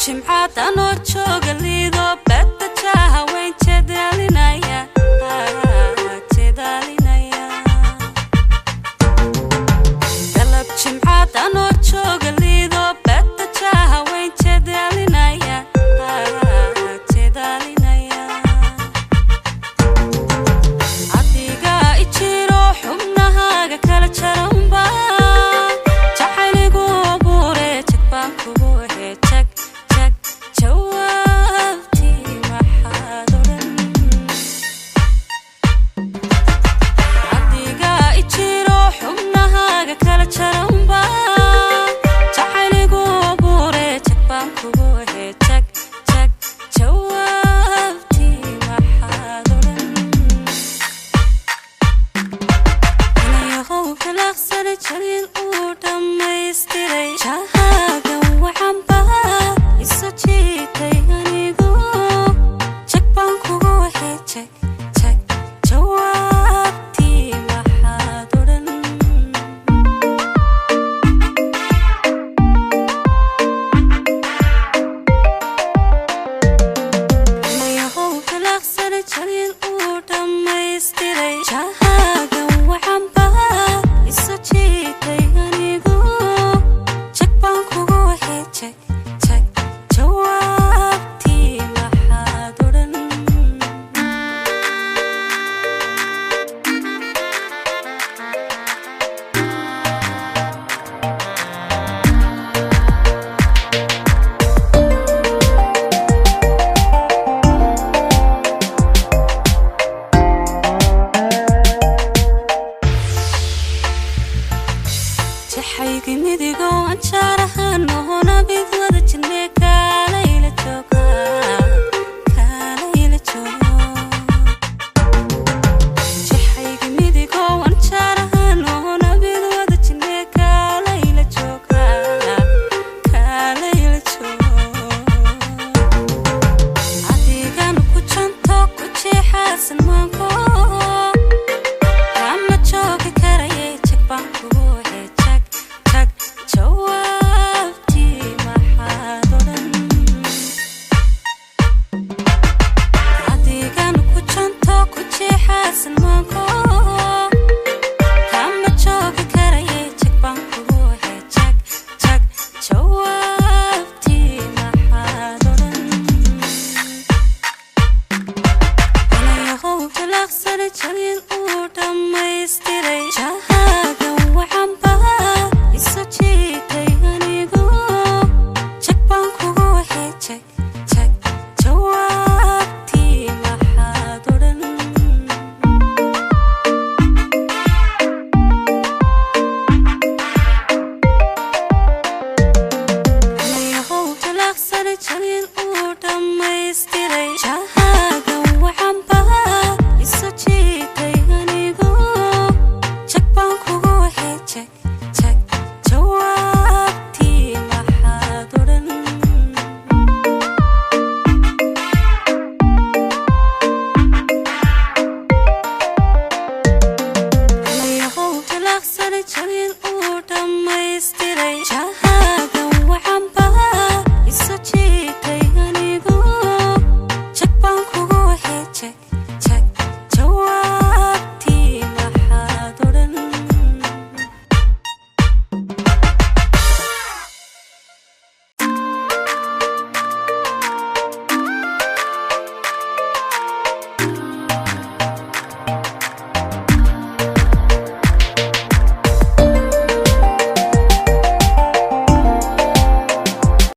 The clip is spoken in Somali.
jimcaad anoo jooga liido bedda jaaha weyn jedaalinaya galab jimcaad anoo jooga liido bedda jaaha weyn jedaalinaya adiga ijiro xubnahaaga kala jaranba jacayligu abuure jagbaan kugu heejag jawaabtii maxaad odhan adiga ijiro xubnahaaga kala jaranba jacayligu abuure jagbaan kugu heejag jawaabtii maxaad odhan inayahow kalaqsana jaliil uu dhammaystiray jahaagan waxanba iso jiitay anigu jagbaan kugu heejag jawaabtii maxaad odhan inayahow kalaqsana jaliil uu dhammaystiray jahaagan waxanba iso jiitay anigu jagbaan kugu heejag jawaabtii maxaad odhan jaxaygi midigo anjaarahan nohona bid wada jirne kaalayla jooga jaxaygi midigo anjaarahan nohona bid wada jirne kaalayla jooga adiganu ku janto ku jeexaasan maanko kama joogi karaye jagbaan kugu heejag jawaabtii maxaad odhan adiganu ku janto ku jeexaasan maanko kama joogi karaye jagbaan kugu heejag jawaabtii maxaad odhan inayahow kalaqsana jaliil uu dhammaystiray